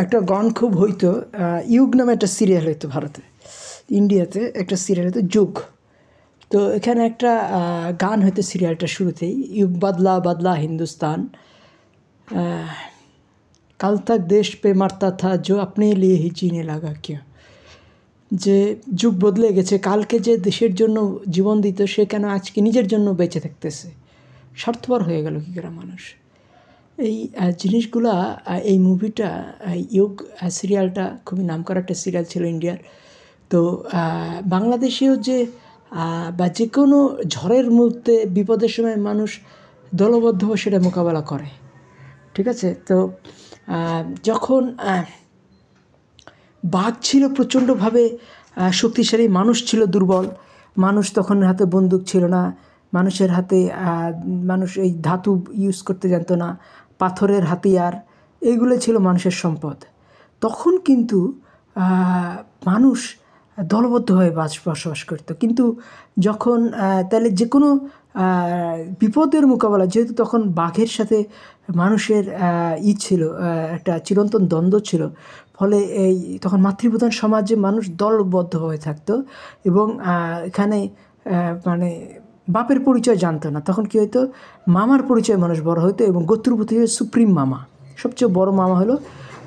একটা গান খুব হইতো, ইউগ নামে একটা সিরিয়াল হইতো ভারতে, ইন্ডিয়াতে একটা সিরিয়াল হইতো যুগ। তো এখানে একটা গান হইতো সিরিয়ালটা শুরুতেই, युग बदला बदला हिंदुस्तान, कल तक देश पे मरता था जो अपने लिए ही जीने लगा क्यों। যে যুগ বদলে গেছে, কালকে যে দেশের জন্য জীবন দিত সে কেন আজকে নিজের জন্য বেঁচে থাকতেছে, স্বার্থপর হয়ে গেল কী করে মানুষ। এই জিনিসগুলা এই মুভিটা ইউগ সিরিয়ালটা খুবই নামকরা একটা সিরিয়াল ছিল ইন্ডিয়ার। তো বাংলাদেশেও যে বা যে কোনো ঝড়ের মুহূর্তে বিপদের সময় মানুষ দলবদ্ধভাবে সেটা মোকাবেলা করে, ঠিক আছে। তো যখন বাঘ ছিল প্রচণ্ডভাবে শক্তিশালী, মানুষ ছিল দুর্বল, মানুষ তখন হাতে বন্দুক ছিল না, মানুষের হাতে মানুষ এই ধাতু ইউজ করতে জানতো না, পাথরের হাতিয়ার এইগুলো ছিল মানুষের সম্পদ। তখন কিন্তু মানুষ দলবদ্ধভাবে বসবাস করতো। কিন্তু যখন তাহলে যে কোনো বিপদের মোকাবেলা, যেহেতু তখন বাঘের সাথে মানুষের ছিল, একটা চিরন্তন দ্বন্দ্ব ছিল, ফলে এই তখন মাতৃপ্রধান সমাজে মানুষ দলবদ্ধভাবে থাকতো এবং এখানে মানে বাপের পরিচয় জানতো না। তখন কী হতো, মামার পরিচয় মানুষ বড় হতো এবং গোত্রপতি সুপ্রিম মামা, সবচেয়ে বড় মামা হলো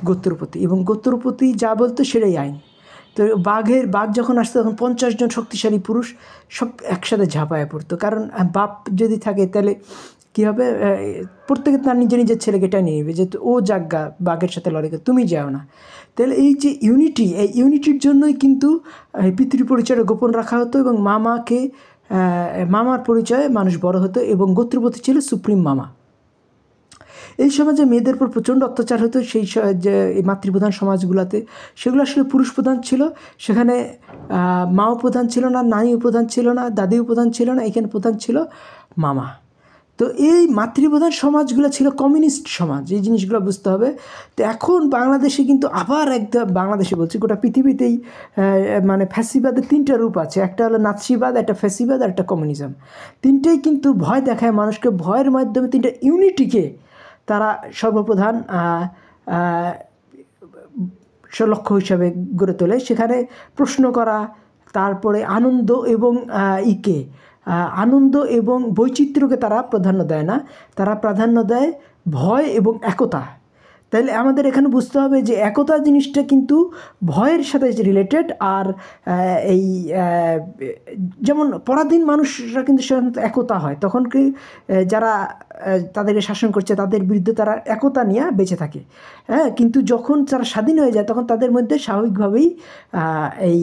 গোত্রপতি, এবং গোত্রপতি যা বলতো সেটাই আইন। তো বাঘ যখন আসতো তখন 50 জন শক্তিশালী পুরুষ সব একসাথে ঝাঁপায় পড়তো, কারণ বাপ যদি থাকে তাহলে কী হবে, প্রত্যেকে তার নিজের ছেলেকে টেনে নেবে, যেহেতু ও জাগ্গা বাঘের সাথে লড়াই করে, তুমি যাও না। তাহলে এই যে ইউনিটি, এই ইউনিটির জন্যই কিন্তু পিতৃ পরিচয়টা গোপন রাখা হতো এবং মামার পরিচয়ে মানুষ বড় হতো এবং গোত্রপতি ছিল সুপ্রিম মামা। এই সমাজে মেয়েদের উপর প্রচণ্ড অত্যাচার হতো সেই যে এই মাতৃপ্রধান সমাজগুলোতে, সেগুলো আসলে পুরুষ প্রধান ছিল। সেখানে মাও প্রধান ছিল না, নানিও প্রধান ছিল না, দাদিও প্রধান ছিল না, এখানে প্রধান ছিল মামা। তো এই মাতৃপ্রধান সমাজগুলো ছিল কমিউনিস্ট সমাজ, এই জিনিসগুলো বুঝতে হবে। তো এখন বাংলাদেশে কিন্তু আবার একদম, বাংলাদেশে বলছি গোটা পৃথিবীতেই মানে ফ্যাসিবাদের 3টা রূপ আছে, একটা হলো নাৎসিবাদ, একটা ফ্যাসিবাদ আর একটা কমিউনিজম। তিনটেই কিন্তু ভয় দেখায় মানুষকে, ভয়ের মাধ্যমে 3টা ইউনিটিকে তারা সর্বপ্রধান লক্ষ্য হিসাবে গড়ে তোলে। সেখানে প্রশ্ন করা, তারপরে আনন্দ এবং আনন্দ এবং বৈচিত্র্যকে তারা প্রাধান্য দেয় না, তারা প্রাধান্য দেয় ভয় এবং একতা। তাইলে আমাদের এখানে বুঝতে হবে যে একতা জিনিসটা কিন্তু ভয়ের সাথে রিলেটেড। আর এই যেমন পরাধীন মানুষরা কিন্তু সাধারণত একতা হয়, তখন কি যারা তাদেরকে শাসন করছে তাদের বিরুদ্ধে তারা একতা নিয়ে বেঁচে থাকে, হ্যাঁ। কিন্তু যখন তারা স্বাধীন হয়ে যায় তখন তাদের মধ্যে স্বাভাবিকভাবেই এই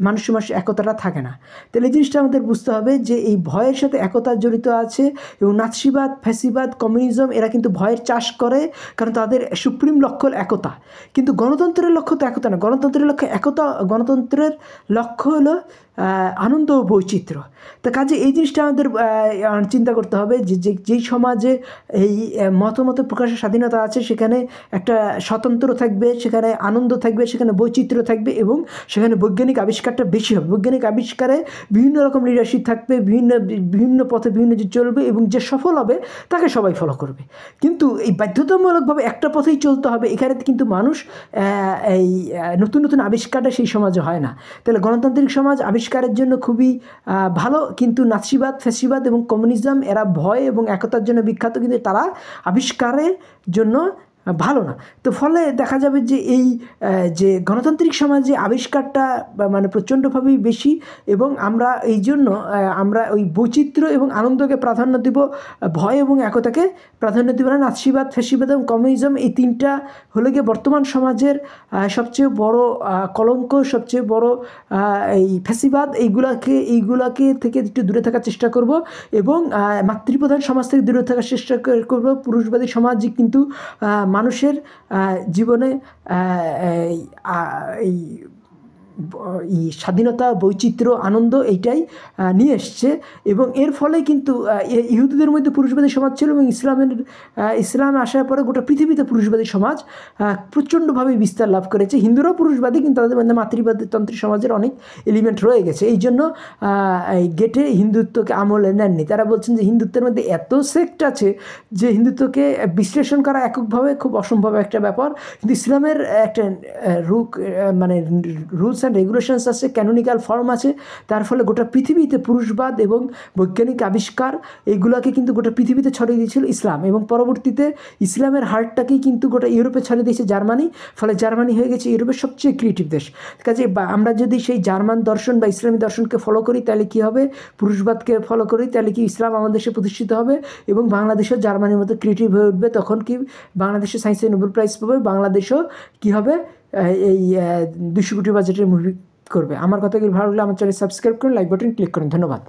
মানুষ একতাটা থাকে না। তাহলে এই জিনিসটা আমাদের বুঝতে হবে যে এই ভয়ের সাথে একতা জড়িত আছে। এবং নাৎসিবাদ, ফ্যাসিবাদ, কমিউনিজম এরা কিন্তু ভয়ের চাষ করে, কারণ তাদের সুপ্রিম লক্ষ্য একতা। কিন্তু গণতন্ত্রের লক্ষ্য তো একতা না, গণতন্ত্রের লক্ষ্য একতা, গণতন্ত্রের লক্ষ্য হলো আনন্দ ও বৈচিত্র্য। তো কাজে এই জিনিসটা আমাদের চিন্তা করতে হবে যে যেই সমাজে এই মতামত প্রকাশের স্বাধীনতা আছে সেখানে একটা স্বতন্ত্র থাকবে, সেখানে আনন্দ থাকবে, সেখানে বৈচিত্র্য থাকবে এবং সেখানে বৈজ্ঞানিক আবিষ্কারটা বেশি হবে। বৈজ্ঞানিক আবিষ্কারে বিভিন্ন রকম লিডারশিপ থাকবে, বিভিন্ন পথে বিভিন্ন যে চলবে এবং যে সফল হবে তাকে সবাই ফলো করবে। কিন্তু এই বাধ্যতামূলকভাবে একটা পথেই চলতে হবে, এখানে কিন্তু মানুষ এই নতুন নতুন আবিষ্কারটা সেই সমাজে হয় না। তাহলে গণতান্ত্রিক সমাজ আবিষ্কারের জন্য খুবই ভালো, কিন্তু নাৎসিবাদ, ফ্যাসিবাদ এবং কমিউনিজম এরা ভয় এবং একতার জন্য বিখ্যাত, কিন্তু তারা আবিষ্কারের জন্য ভালো না। তো ফলে দেখা যাবে যে এই যে গণতান্ত্রিক সমাজে আবিষ্কারটা মানে প্রচণ্ডভাবেই বেশি, এবং আমরা এই জন্য আমরা ওই বৈচিত্র্য এবং আনন্দকে প্রাধান্য দেব, ভয় এবং একতাকে প্রাধান্য দেব না। নাৎসিবাদ, ফ্যাসিবাদ এবং কমিউনিজম এই 3টা হলো গিয়ে বর্তমান সমাজের সবচেয়ে বড় কলঙ্ক, সবচেয়ে বড় এই ফ্যাসিবাদ। এইগুলাকে থেকে একটু দূরে থাকার চেষ্টা করব এবং মাতৃপ্রধান সমাজ থেকে দূরে থাকার চেষ্টা করব। পুরুষবাদী সমাজ কিন্তু মানুষের জীবনে এই স্বাধীনতা, বৈচিত্র্য, আনন্দ এইটাই নিয়ে এসছে। এবং এর ফলে কিন্তু ইহুদিদের মধ্যে পুরুষবাদী সমাজ ছিল, এবং ইসলাম আসার পরে গোটা পৃথিবীতে পুরুষবাদী সমাজ প্রচণ্ডভাবে বিস্তার লাভ করেছে। হিন্দুরাও পুরুষবাদী, কিন্তু তাদের মধ্যে মাতৃবাদী সমাজের অনেক এলিমেন্ট রয়ে গেছে। এই জন্য এই গেটে হিন্দুত্বকে আমলে নেননি। তারা বলছেন যে হিন্দুত্বের মধ্যে এত সেক্ট আছে যে হিন্দুত্বকে বিশ্লেষণ করা এককভাবে খুব অসম্ভব একটা ব্যাপার। কিন্তু ইসলামের একটা মানে রুলস অ্যান্ড রেগুলেশনস আছে, ক্যানোনিক্যাল ফর্ম আছে। তার ফলে গোটা পৃথিবীতে পুরুষবাদ এবং বৈজ্ঞানিক আবিষ্কার এগুলোকে কিন্তু গোটা পৃথিবীতে ছড়িয়ে দিয়েছিল ইসলাম, এবং পরবর্তীতে ইসলামের হার্টটাকেই কিন্তু গোটা ইউরোপে ছড়িয়ে দিয়েছে জার্মানি। ফলে জার্মানি হয়ে গেছে ইউরোপের সবচেয়ে ক্রিয়েটিভ দেশ। কাজে আমরা যদি সেই জার্মান দর্শন বা ইসলামী দর্শনকে ফলো করি তাহলে কী হবে, পুরুষবাদকে ফলো করি তাহলে কি ইসলাম আমাদের দেশে প্রতিষ্ঠিত হবে, এবং বাংলাদেশও জার্মানির মতো ক্রিয়েটিভ হয়ে উঠবে। তখন কি বাংলাদেশে সায়েন্সে নোবেল প্রাইজ পাবে, বাংলাদেশও কী হবে, এই 200 কোটি বাজেটের মুভি করবে। আমার কথাগুলো ভালো লাগলে আমার চ্যানেল সাবস্ক্রাইব করুন, লাইক বাটন ক্লিক করুন। ধন্যবাদ।